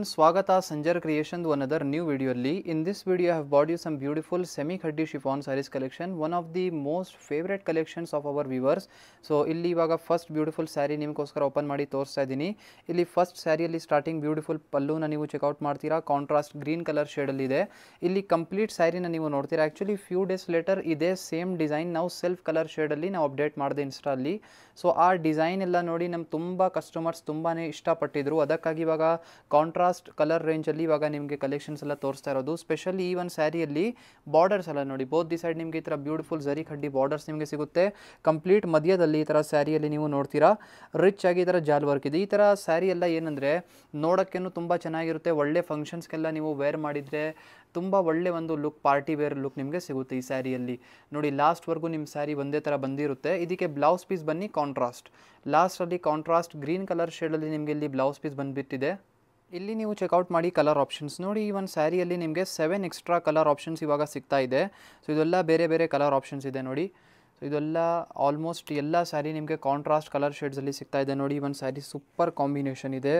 everyone, Swagata Sanjar Creation to another new video. In this video I have brought you some beautiful semi khaddi chiffon sarees collection, one of the most favorite collections of our viewers. So ಇಲ್ಲಿ ಇವಾಗ first beautiful sari ನಿಮಗೋಸ್ಕರ open ಮಾಡಿ ತೋರಿಸ್ತಾ ಇದ್ದೀನಿ. ಇಲ್ಲಿ first ಸ್ಯಾರಿಯಲ್ಲಿ starting beautiful ಪಲ್ಲುನ ನೀವು checkout ಮಾಡ್ತೀರಾ, contrast green colour ಶೇಡಲ್ಲಿ ಇದೆ. ಇಲ್ಲಿ ಕಂಪ್ಲೀಟ್ ಸ್ಯಾರಿನ ನೀವು ನೋಡ್ತೀರಾ. ಆ್ಯಕ್ಚುಲಿ ಫ್ಯೂ ಡೇಸ್ ಲೇಟರ್ ಇದೇ ಸೇಮ್ ಡಿಸೈನ್ ನಾವು ಸೆಲ್ಫ್ ಕಲರ್ ಶೇಡಲ್ಲಿ ನಾವು ಅಪ್ಡೇಟ್ ಮಾಡಿದೆ ಇನ್ಸ್ಟಾಲ್ಲಿ. ಸೊ ಆ ಡಿಸೈನ್ ಎಲ್ಲ ನೋಡಿ ನಮ್ಮ ತುಂಬ ಕಸ್ಟಮರ್ಸ್ ತುಂಬಾ ಇಷ್ಟಪಟ್ಟಿದ್ರು. ಅದಕ್ಕಾಗಿ ಇವಾಗ ಕಾಂಟ್ರಾಸ್ಟ್ ಕಲರ್ ರೇಂಜಲ್ಲಿ ಇವಾಗ ನಿಮಗೆ ಕಲೆಕ್ಷನ್ಸ್ ಎಲ್ಲ ತೋರಿಸ್ತಾ ಇರೋದು. ಸ್ಪೆಷಲಿ ಈ ಒಂದು ಸ್ಯಾರಿಯಲ್ಲಿ ಬಾರ್ಡರ್ಸ್ ಎಲ್ಲ ನೋಡಿ, ಬೋತ್ ದಿ ಸೈಡ್ ನಿಮಗೆ ಈ ಥರ ಬ್ಯೂಟಿಫುಲ್ ಜರಿ ಖಡ್ಡಿ ಬಾರ್ಡರ್ಸ್ ನಿಮಗೆ ಸಿಗುತ್ತೆ. ಕಂಪ್ಲೀಟ್ ಮಧ್ಯದಲ್ಲಿ ಈ ಥರ ಸ್ಯಾರಿಯಲ್ಲಿ ನೀವು ನೋಡ್ತೀರಾ ರಿಚ್ ಆಗಿ ಈ ಥರ ಜಾಲ್ ವರ್ಕ್ ಇದೆ. ಈ ಥರ ಸ್ಯಾರಿ ಎಲ್ಲ ಏನಂದರೆ ನೋಡೋಕ್ಕೇನು ತುಂಬ ಚೆನ್ನಾಗಿರುತ್ತೆ. ಒಳ್ಳೆ ಫಂಕ್ಷನ್ಸ್ಗೆಲ್ಲ ನೀವು ವೇರ್ ಮಾಡಿದರೆ ತುಂಬ ಒಳ್ಳೆ ಒಂದು ಲುಕ್, ಪಾರ್ಟಿ ವೇರ್ ಲುಕ್ ನಿಮಗೆ ಸಿಗುತ್ತೆ ಈ ಸ್ಯಾರಿಯಲ್ಲಿ. ನೋಡಿ ಲಾಸ್ಟ್ವರೆಗೂ ನಿಮ್ಮ ಸ್ಯಾರಿ ಒಂದೇ ಥರ ಬಂದಿರುತ್ತೆ. ಇದಕ್ಕೆ ಬ್ಲೌಸ್ ಪೀಸ್ ಬನ್ನಿ ಕಾಂಟ್ರಾಸ್ಟ್, ಲಾಸ್ಟಲ್ಲಿ ಕಾಂಟ್ರಾಸ್ಟ್ ಗ್ರೀನ್ ಕಲರ್ ಶೇಡಲ್ಲಿ ನಿಮಗೆ ಇಲ್ಲಿ ಬ್ಲೌಸ್ ಪೀಸ್ ಬಂದುಬಿಟ್ಟಿದೆ. ಇಲ್ಲಿ ನೀವು ಚೆಕ್ಔಟ್ ಮಾಡಿ ಕಲರ್ ಆಪ್ಷನ್ಸ್ ನೋಡಿ. ಈ ಒಂದು ಸ್ಯಾರಿಯಲ್ಲಿ ನಿಮಗೆ 7 ಎಕ್ಸ್ಟ್ರಾ ಕಲರ್ ಆಪ್ಷನ್ಸ್ ಇವಾಗ ಸಿಗ್ತಾ ಇದೆ. ಸೊ ಇದೆಲ್ಲ ಬೇರೆ ಬೇರೆ ಕಲರ್ ಆಪ್ಷನ್ಸ್ ಇದೆ ನೋಡಿ. ಸೊ ಇದೆಲ್ಲ ಆಲ್ಮೋಸ್ಟ್ ಎಲ್ಲ ಸ್ಯಾರಿ ನಿಮಗೆ ಕಾಂಟ್ರಾಸ್ಟ್ ಕಲರ್ ಶೇಡ್ಸಲ್ಲಿ ಸಿಗ್ತಾ ಇದೆ ನೋಡಿ. ಒಂದು ಸ್ಯಾರಿ ಸೂಪರ್ ಕಾಂಬಿನೇಷನ್ ಇದೆ,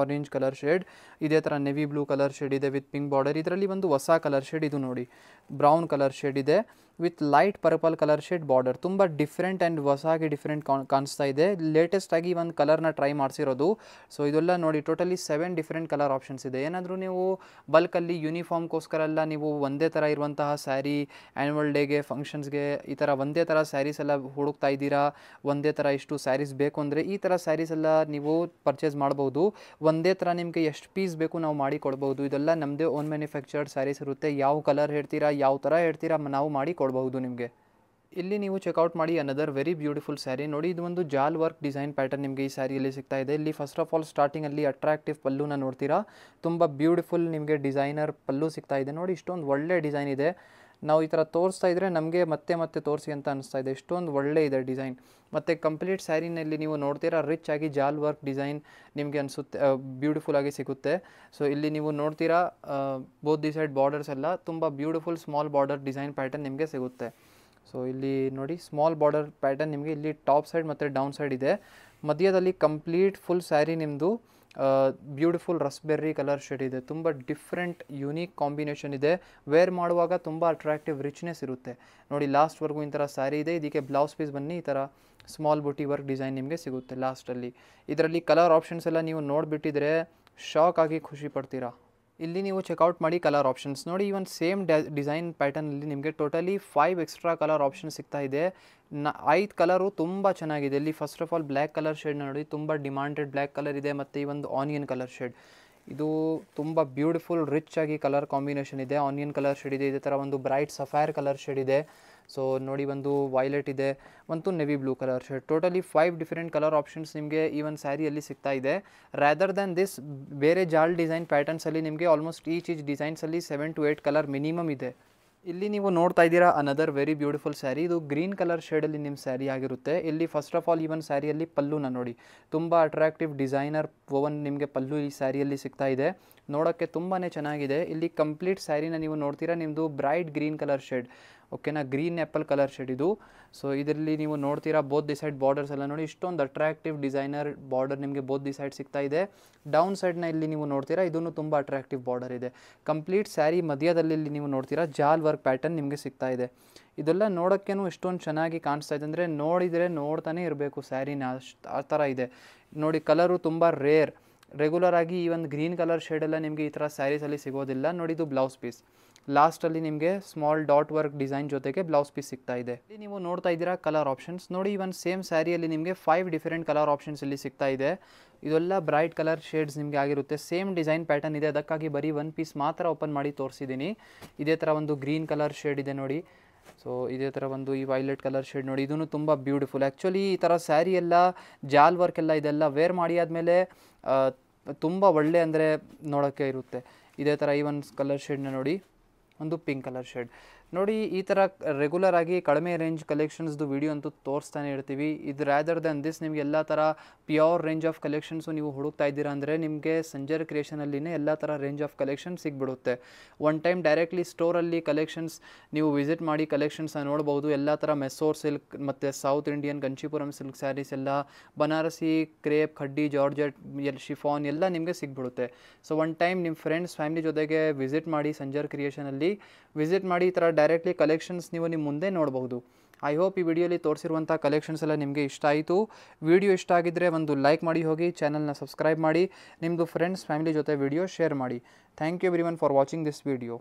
ಆರೆಂಜ್ ಕಲರ್ ಶೇಡ್, ಇದೇ ಥರ ನೆವಿ ಬ್ಲೂ ಕಲರ್ ಶೇಡ್ ಇದೆ ವಿತ್ ಪಿಂಕ್ ಬಾರ್ಡರ್. ಇದರಲ್ಲಿ ಒಂದು ಹೊಸ ಕಲರ್ ಶೇಡ್ ಇದು ನೋಡಿ, ಬ್ರೌನ್ ಕಲರ್ ಶೇಡ್ ಇದೆ with light purple colour shade border. ತುಂಬ ಡಿಫ್ರೆಂಟ್ ಆ್ಯಂಡ್ ಹೊಸಾಗಿ ಡಿಫ್ರೆಂಟ್ ಕಾಣಿಸ್ತಾ ಇದೆ. ಲೇಟೆಸ್ಟಾಗಿ ಒಂದು ಕಲರ್ನ ಟ್ರೈ ಮಾಡಿಸಿರೋದು. ಸೊ ಇದೆಲ್ಲ ನೋಡಿ ಟೋಟಲಿ 7 ಡಿಫ್ರೆಂಟ್ ಕಲರ್ ಆಪ್ಷನ್ಸ್ ಇದೆ. ಏನಾದರೂ ನೀವು ಬಲ್ಕಲ್ಲಿ ಯೂನಿಫಾರ್ಮ್ಗೋಸ್ಕರ ಎಲ್ಲ ನೀವು ಒಂದೇ ಥರ ಇರುವಂತಹ ಸ್ಯಾರಿ, ಆ್ಯನ್ಯುವಲ್ ಡೇಗೆ ಫಂಕ್ಷನ್ಸ್ಗೆ ಈ ಥರ ಒಂದೇ ಥರ ಸ್ಯಾರೀಸ್ ಎಲ್ಲ ಹುಡುಕ್ತಾ ಇದ್ದೀರಾ, ಒಂದೇ ಥರ ಇಷ್ಟು ಸ್ಯಾರೀಸ್ ಬೇಕು ಅಂದರೆ ಈ ಥರ ಸ್ಯಾರೀಸ್ ಎಲ್ಲ ನೀವು ಪರ್ಚೇಸ್ ಮಾಡ್ಬೋದು. ಒಂದೇ ಥರ ನಿಮಗೆ ಎಷ್ಟು ಪೀಸ್ ಬೇಕು ನಾವು ಮಾಡಿ ಕೊಡ್ಬೋದು. ಇದೆಲ್ಲ ನಮ್ಮದೇ ಓನ್ ಮ್ಯಾನುಫ್ಯಾಕ್ಚರ್ಡ್ ಸ್ಯಾರೀಸ್ ಇರುತ್ತೆ. ಯಾವ ಕಲರ್ ಹೇಳ್ತೀರಾ, ಯಾವ ಥರ ಹೇಳ್ತೀರಾ ನಾವು ಮಾಡಿ ಕೊಡ್ಬಹುದು ನಿಮಗೆ. ಇಲ್ಲಿ ನೀವು ಚೆಕ್ಔಟ್ ಮಾಡಿ ಅನದರ್ ವೆರಿ ಬ್ಯೂಟಿಫುಲ್ ಸ್ಯಾರಿ ನೋಡಿ. ಇದು ಒಂದು ಜಾಲ್ ವರ್ಕ್ ಡಿಸೈನ್ ಪ್ಯಾಟರ್ನ್ ನಿಮಗೆ ಈ ಸ್ಯಾರಿಯಲ್ಲಿ ಸಿಗ್ತಾ ಇದೆ. ಇಲ್ಲಿ ಫಸ್ಟ್ ಆಫ್ ಆಲ್ ಸ್ಟಾರ್ಟಿಂಗಲ್ಲಿ ಅಟ್ರಾಕ್ಟಿವ್ ಪಲ್ಲುನ ನೋಡ್ತೀರಾ, ತುಂಬ ಬ್ಯೂಟಿಫುಲ್ ನಿಮಗೆ ಡಿಸೈನರ್ ಪಲ್ಲು ಸಿಗ್ತಾ ಇದೆ ನೋಡಿ. ಇಷ್ಟೊಂದು ಒಳ್ಳೆ ಡಿಸೈನ್ ಇದೆ. ನಾವು ಈ ಥರ ತೋರಿಸ್ತಾ ಇದ್ದರೆ ನಮಗೆ ಮತ್ತೆ ಮತ್ತೆ ತೋರಿಸಿ ಅಂತ ಅನಿಸ್ತಾ ಇದೆ, ಇಷ್ಟೊಂದು ಒಳ್ಳೆ ಇದೆ ಡಿಸೈನ್. ಮತ್ತು ಕಂಪ್ಲೀಟ್ ಸ್ಯಾರಿನಲ್ಲಿ ನೀವು ನೋಡ್ತೀರಾ ರಿಚ್ ಆಗಿ ಜಾಲ್ ವರ್ಕ್ ಡಿಸೈನ್ ನಿಮಗೆ ಅನಿಸುತ್ತೆ, ಬ್ಯೂಟಿಫುಲ್ ಆಗಿ ಸಿಗುತ್ತೆ. ಸೊ ಇಲ್ಲಿ ನೀವು ನೋಡ್ತೀರಾ ಬೋತ್ ದಿ ಸೈಡ್ ಬಾರ್ಡರ್ಸ್ ಎಲ್ಲ ತುಂಬ beautiful small border design pattern ನಿಮಗೆ ಸಿಗುತ್ತೆ. ಸೊ ಇಲ್ಲಿ ನೋಡಿ ಸ್ಮಾಲ್ ಬಾರ್ಡರ್ ಪ್ಯಾಟರ್ನ್ ನಿಮಗೆ ಇಲ್ಲಿ ಟಾಪ್ ಸೈಡ್ ಮತ್ತು ಡೌನ್ ಸೈಡ್ ಇದೆ. ಮಧ್ಯದಲ್ಲಿ ಕಂಪ್ಲೀಟ್ ಫುಲ್ ಸ್ಯಾರಿ ನಿಮ್ಮದು ಬ್ಯೂಟಿಫುಲ್ ರಸ್ಬೆರ್ರಿ ಕಲರ್ ಶೇಡ್ ಇದೆ. ತುಂಬ ಡಿಫ್ರೆಂಟ್ ಯುನೀಕ್ ಕಾಂಬಿನೇಷನ್ ಇದೆ. ವೇರ್ ಮಾಡುವಾಗ ತುಂಬ ಅಟ್ರಾಕ್ಟಿವ್ ರಿಚ್ನೆಸ್ ಇರುತ್ತೆ ನೋಡಿ. ಲಾಸ್ಟ್ವರೆಗೂ ಈ ಥರ ಸ್ಯಾರಿ ಇದೆ. ಇದಕ್ಕೆ ಬ್ಲೌಸ್ ಪೀಸ್ ಬನ್ನಿ ಈ ಥರ ಸ್ಮಾಲ್ ಬುಟಿ ವರ್ಕ್ ಡಿಸೈನ್ ನಿಮಗೆ ಸಿಗುತ್ತೆ ಲಾಸ್ಟಲ್ಲಿ. ಇದರಲ್ಲಿ ಕಲರ್ ಆಪ್ಷನ್ಸ್ ಎಲ್ಲ ನೀವು ನೋಡಿಬಿಟ್ಟಿದ್ರೆ ಶಾಕ್ ಆಗಿ ಖುಷಿ ಪಡ್ತೀರಾ. ಇಲ್ಲಿ ನೀವು ಚೆಕ್ಔಟ್ ಮಾಡಿ ಕಲರ್ ಆಪ್ಷನ್ಸ್ ನೋಡಿ. ಈ ಒಂದು ಸೇಮ್ ಡಿಸೈನ್ ಪ್ಯಾಟರ್ನಲ್ಲಿ ನಿಮಗೆ ಟೋಟಲಿ 5 ಎಕ್ಸ್ಟ್ರಾ ಕಲರ್ ಆಪ್ಷನ್ ಸಿಗ್ತಾ ಇದೆ. 5 ಕಲರು ತುಂಬ ಚೆನ್ನಾಗಿದೆ. ಇಲ್ಲಿ first of all black colour shade ನೋಡಿ, ತುಂಬ ಡಿಮಾಂಡೆಡ್ ಬ್ಲ್ಯಾಕ್ ಕಲರ್ ಇದೆ. ಮತ್ತು ಈ ಒಂದು ಆನಿಯನ್ ಕಲರ್ ಶೇಡ್, ಇದು ತುಂಬ ಬ್ಯೂಟಿಫುಲ್ ರಿಚ್ ಆಗಿ ಕಲರ್ ಕಾಂಬಿನೇಷನ್ ಇದೆ. ಆನಿಯನ್ ಕಲರ್ ಶೇಡ್ ಇದೆ, ಇದೇ ಥರ ಒಂದು ಬ್ರೈಟ್ ಸಫೈರ್ ಕಲರ್ ಶೇಡ್ ಇದೆ. ಸೊ ನೋಡಿ ಒಂದು ವೈಲೆಟ್ ಇದೆ, ಒಂದು navy blue colour shade. Totally 5 different colour options ನಿಮಗೆ ಈ ಒಂದು ಸ್ಯಾರಿಯಲ್ಲಿ ಸಿಗ್ತಾ ಇದೆ. ರ್ಯಾದರ್ ದ್ಯಾನ್ ದಿಸ್ ಬೇರೆ ಜಾಲ್ ಡಿಸೈನ್ ಪ್ಯಾಟರ್ನ್ಸಲ್ಲಿ ನಿಮಗೆ ಆಲ್ಮೋಸ್ಟ್ ಈಚ್ ಡಿಸೈನ್ಸಲ್ಲಿ 7 to 8 ಕಲರ್ ಮಿನಿಮಮ್ ಇದೆ. ಇಲ್ಲಿ ನೀವು ನೋಡ್ತಾ ಇದ್ದೀರಾ ಅನದರ್ ವೆರಿ ಬ್ಯೂಟಿಫುಲ್ ಸ್ಯಾರಿ. ಇದು ಗ್ರೀನ್ ಕಲರ್ ಶೇಡಲ್ಲಿ ನಿಮ್ಮ ಸ್ಯಾರಿ ಆಗಿರುತ್ತೆ. ಇಲ್ಲಿ ಫಸ್ಟ್ ಆಫ್ ಆಲ್ ಈ ಒಂದು ಸ್ಯಾರಿಯಲ್ಲಿ ಪಲ್ಲುನ ನೋಡಿ, ತುಂಬ ಅಟ್ರಾಕ್ಟಿವ್ ಡಿಸೈನರ್ ಓವನ್ ನಿಮಗೆ ಪಲ್ಲು ಈ ಸ್ಯಾರಿಯಲ್ಲಿ ಸಿಗ್ತಾ ಇದೆ. ನೋಡೋಕ್ಕೆ ತುಂಬಾ ಚೆನ್ನಾಗಿದೆ. ಇಲ್ಲಿ ಕಂಪ್ಲೀಟ್ ಸ್ಯಾರಿನ ನೀವು ನೋಡ್ತೀರಾ, ನಿಮ್ಮದು ಬ್ರೈಟ್ ಗ್ರೀನ್ ಕಲರ್ ಶೇಡ್, ಓಕೆನಾ, ಗ್ರೀನ್ ಆ್ಯಪಲ್ ಕಲರ್ ಶೇಡ್ ಇದು. ಸೊ ಇದರಲ್ಲಿ ನೀವು ನೋಡ್ತೀರಾ ಬೋತ್ ದಿ ಸೈಡ್ ಬಾರ್ಡರ್ಸ್ ಎಲ್ಲ ನೋಡಿ, ಇಷ್ಟೊಂದು ಅಟ್ರಾಕ್ಟಿವ್ ಡಿಸೈನರ್ ಬಾರ್ಡರ್ ನಿಮಗೆ ಬೋತ್ ದಿ ಸೈಡ್ ಸಿಗ್ತಾ ಇದೆ. ಡೌನ್ ಸೈಡ್ನ ಇಲ್ಲಿ ನೀವು ನೋಡ್ತೀರಾ, ಇದೂ ತುಂಬ ಅಟ್ರಾಕ್ಟಿವ್ ಬಾರ್ಡರ್ ಇದೆ. ಕಂಪ್ಲೀಟ್ ಸ್ಯಾರಿ ಮಧ್ಯದಲ್ಲಿ ಇಲ್ಲಿ ನೀವು ನೋಡ್ತೀರಾ ಜಾಲ್ ವರ್ಕ್ ಪ್ಯಾಟರ್ನ್ ನಿಮಗೆ ಸಿಗ್ತಾ ಇದೆ. ಇದೆಲ್ಲ ನೋಡೋಕ್ಕೇನು ಇಷ್ಟೊಂದು ಚೆನ್ನಾಗಿ ಕಾಣಿಸ್ತಾ ಇದೆ ಅಂದರೆ ನೋಡಿದರೆ ನೋಡ್ತಾನೆ ಇರಬೇಕು ಸ್ಯಾರಿನ, ಆ ಥರ ಇದೆ ನೋಡಿ. ಕಲರು ತುಂಬ ರೆಗ್ಯುಲರ್ ಆಗಿ ಈ ಒಂದು ಗ್ರೀನ್ ಕಲರ್ ಶೇಡೆಲ್ಲ ನಿಮಗೆ ಈ ಥರ ಸ್ಯಾರೀಸಲ್ಲಿ ಸಿಗೋದಿಲ್ಲ ನೋಡಿ. ಇದು ಬ್ಲೌಸ್ ಪೀಸ್, ಲಾಸ್ಟಲ್ಲಿ ನಿಮಗೆ ಸ್ಮಾಲ್ ಡಾಟ್ ವರ್ಕ್ ಡಿಸೈನ್ ಜೊತೆಗೆ ಬ್ಲೌಸ್ ಪೀಸ್ ಸಿಗ್ತಾ ಇದೆ. ಇಲ್ಲಿ ನೀವು ನೋಡ್ತಾ ಇದ್ದೀರಾ ಕಲರ್ ಆಪ್ಷನ್ಸ್ ನೋಡಿ. ಈ ಒಂದು ಸೇಮ್ ಸ್ಯಾರಿಯಲ್ಲಿ ನಿಮಗೆ 5 ಡಿಫರೆಂಟ್ ಕಲರ್ ಆಪ್ಷನ್ಸ್ ಇಲ್ಲಿ ಸಿಗ್ತಾ ಇದೆ. ಇದೆಲ್ಲ ಬ್ರೈಟ್ ಕಲರ್ ಶೇಡ್ಸ್ ನಿಮಗೆ ಆಗಿರುತ್ತೆ. ಸೇಮ್ ಡಿಸೈನ್ ಪ್ಯಾಟರ್ನ್ ಇದೆ, ಅದಕ್ಕಾಗಿ ಬರೀ ಒಂದು ಪೀಸ್ ಮಾತ್ರ ಓಪನ್ ಮಾಡಿ ತೋರಿಸಿದ್ದೀನಿ. ಇದೇ ಥರ ಒಂದು ಗ್ರೀನ್ ಕಲರ್ ಶೇಡ್ ಇದೆ ನೋಡಿ. ಸೊ ಇದೇ ಥರ ಒಂದು ಈ ವೈಲೆಟ್ ಕಲರ್ ಶೇಡ್ ನೋಡಿ, ಇದೂ ತುಂಬ ಬ್ಯೂಟಿಫುಲ್. ಆ್ಯಕ್ಚುಲಿ ಈ ಥರ ಸ್ಯಾರಿ ಎಲ್ಲ ಜಾಲ್ ವರ್ಕ್ ಎಲ್ಲ ಇದೆಲ್ಲ ವೇರ್ ಮಾಡಿ ಆದಮೇಲೆ ತುಂಬ ಒಳ್ಳೆ ಅಂದರೆ ನೋಡೋಕ್ಕೆ ಇರುತ್ತೆ. ಇದೇ ಥರ ಈ ಒಂದು ಕಲರ್ ಶೇಡ್ನ ನೋಡಿ, ಒಂದು ಪಿಂಕ್ ಕಲರ್ ಶೇಡ್ ನೋಡಿ ಈ ಥರ ರೆಗ್ಯುಲರ್ ಆಗಿ ಕಡಿಮೆ ರೇಂಜ್ ಕಲೆಕ್ಷನ್ಸ್ದು ವಿಡಿಯೋ ಅಂತೂ ತೋರಿಸ್ತಾನೆ ಇರ್ತೀವಿ. ಇದು ರ್ಯಾದರ್ ದೆನ್ ದಿಸ್ ನಿಮಗೆ ಎಲ್ಲ ಥರ ಪ್ಯೂರ್ ರೇಂಜ್ ಆಫ್ ಕಲೆಕ್ಷನ್ಸು ನೀವು ಹುಡುಕ್ತಾ ಇದ್ದೀರಾ ಅಂದರೆ ನಿಮಗೆ ಸಂಜರ್ ಕ್ರಿಯೇಷನಲ್ಲಿನೇ ಎಲ್ಲ ಥರ ರೇಂಜ್ ಆಫ್ ಕಲೆಕ್ಷನ್ ಸಿಗ್ಬಿಡುತ್ತೆ. ಒನ್ ಟೈಮ್ ಡೈರೆಕ್ಟ್ಲಿ ಸ್ಟೋರಲ್ಲಿ ಕಲೆಕ್ಷನ್ಸ್ ನೀವು ವಿಸಿಟ್ ಮಾಡಿ ಕಲೆಕ್ಷನ್ಸ್ನ ನೋಡ್ಬೋದು. ಎಲ್ಲ ಥರ ಮೆಸೋರ್ ಸಿಲ್ಕ್ ಮತ್ತು south Indian Kanchipuram silk sarees ಎಲ್ಲ, Banarasi crepe, khadi, georgette, chiffon ಎಲ್ಲ ನಿಮಗೆ ಸಿಗ್ಬಿಡುತ್ತೆ. ಸೊ ಒನ್ ಟೈಮ್ ನಿಮ್ಮ ಫ್ರೆಂಡ್ಸ್ ಫ್ಯಾಮಿಲಿ ಜೊತೆಗೆ ವಿಸಿಟ್ ಮಾಡಿ, ಸಂಜರ್ ಕ್ರಿಯೇಷನಲ್ಲಿ ವಿಸಿಟ್ ಮಾಡಿ. ಈ ಥರ ಡೈರೆಕ್ಟ್ಲಿ ಕಲೆಕ್ಷನ್ಸ್ ನೀವು ನಿಮ್ಮ ಮುಂದೆ ನೋಡ್ಬೋದು. ಐ ಹೋಪ್ ಈ ವಿಡಿಯೋಲಿ ತೋರಿಸಿರುವಂಥ ಕಲೆಕ್ಷನ್ಸ್ ಎಲ್ಲ ನಿಮಗೆ ಇಷ್ಟ ಆಯಿತು. ವಿಡಿಯೋ ಇಷ್ಟ ಆಗಿದ್ದರೆ ಒಂದು ಲೈಕ್ ಮಾಡಿ ಹೋಗಿ, ಚಾನಲ್ನ ಸಬ್ಸ್ಕ್ರೈಬ್ ಮಾಡಿ, ನಿಮ್ಮದು ಫ್ರೆಂಡ್ಸ್ ಫ್ಯಾಮಿಲಿ ಜೊತೆ ವಿಡಿಯೋ ಶೇರ್ ಮಾಡಿ. Thank you everyone for watching this video.